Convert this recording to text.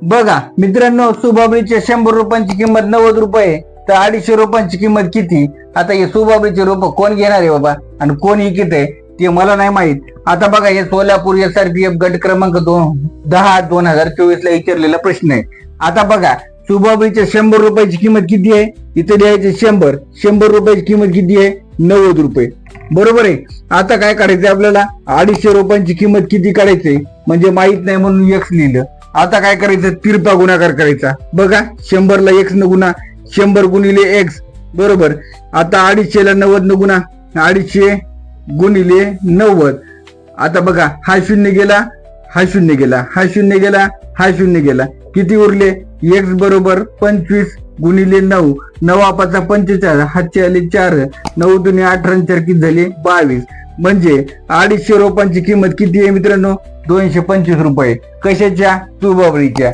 बघा मित्रांनो, सुबाबरीच्या 100 रुपयांची किंमत 90 रुपये, तर 250 रुपयांची किंमत किती? आता हे सुबाबरीचे रोप कोण घेणार आहे बाबा आणि कोण विकत आहे ते मला नाही माहित. आता बघा, हे सोलापूर SRPF गट क्रमांक 10/2024 ला विचारलेला प्रश्न आहे. आता बघा, सुबाबरीच्या 100 रुपयाची किंमत किती आहे? इथे द्यायचे 100 रुपयाची किंमत किती आहे? 90 रुपये. बरोबर आहे. आता काय काढायचं आपल्याला? 250 रुपयांची किंमत किती काढायची म्हणजे माहित नाही म्हणून X लिहिलं. आता काय करायचं? तिरपा गुणाकार करायचा. बघा, 100 ला X न गुणा, 100 गुणिले X बरोबर. आता 250 ला 90 न गुणा, 250 गुणिले 90. आता बघा, हा शून्य गेला, हा शून्य गेला, हा शून्य गेला, हा शून्य गेला, किती उरले? X बरोबर 25 गुणिले 9, 9 45, हातचे आले 4, 9 दुने 18, 4 किती झाले? 22. म्हणजे 250 रुपयांची किंमत किती आहे मित्रांनो? 225 रुपये. कशाच्या? सुबाबरीच्या.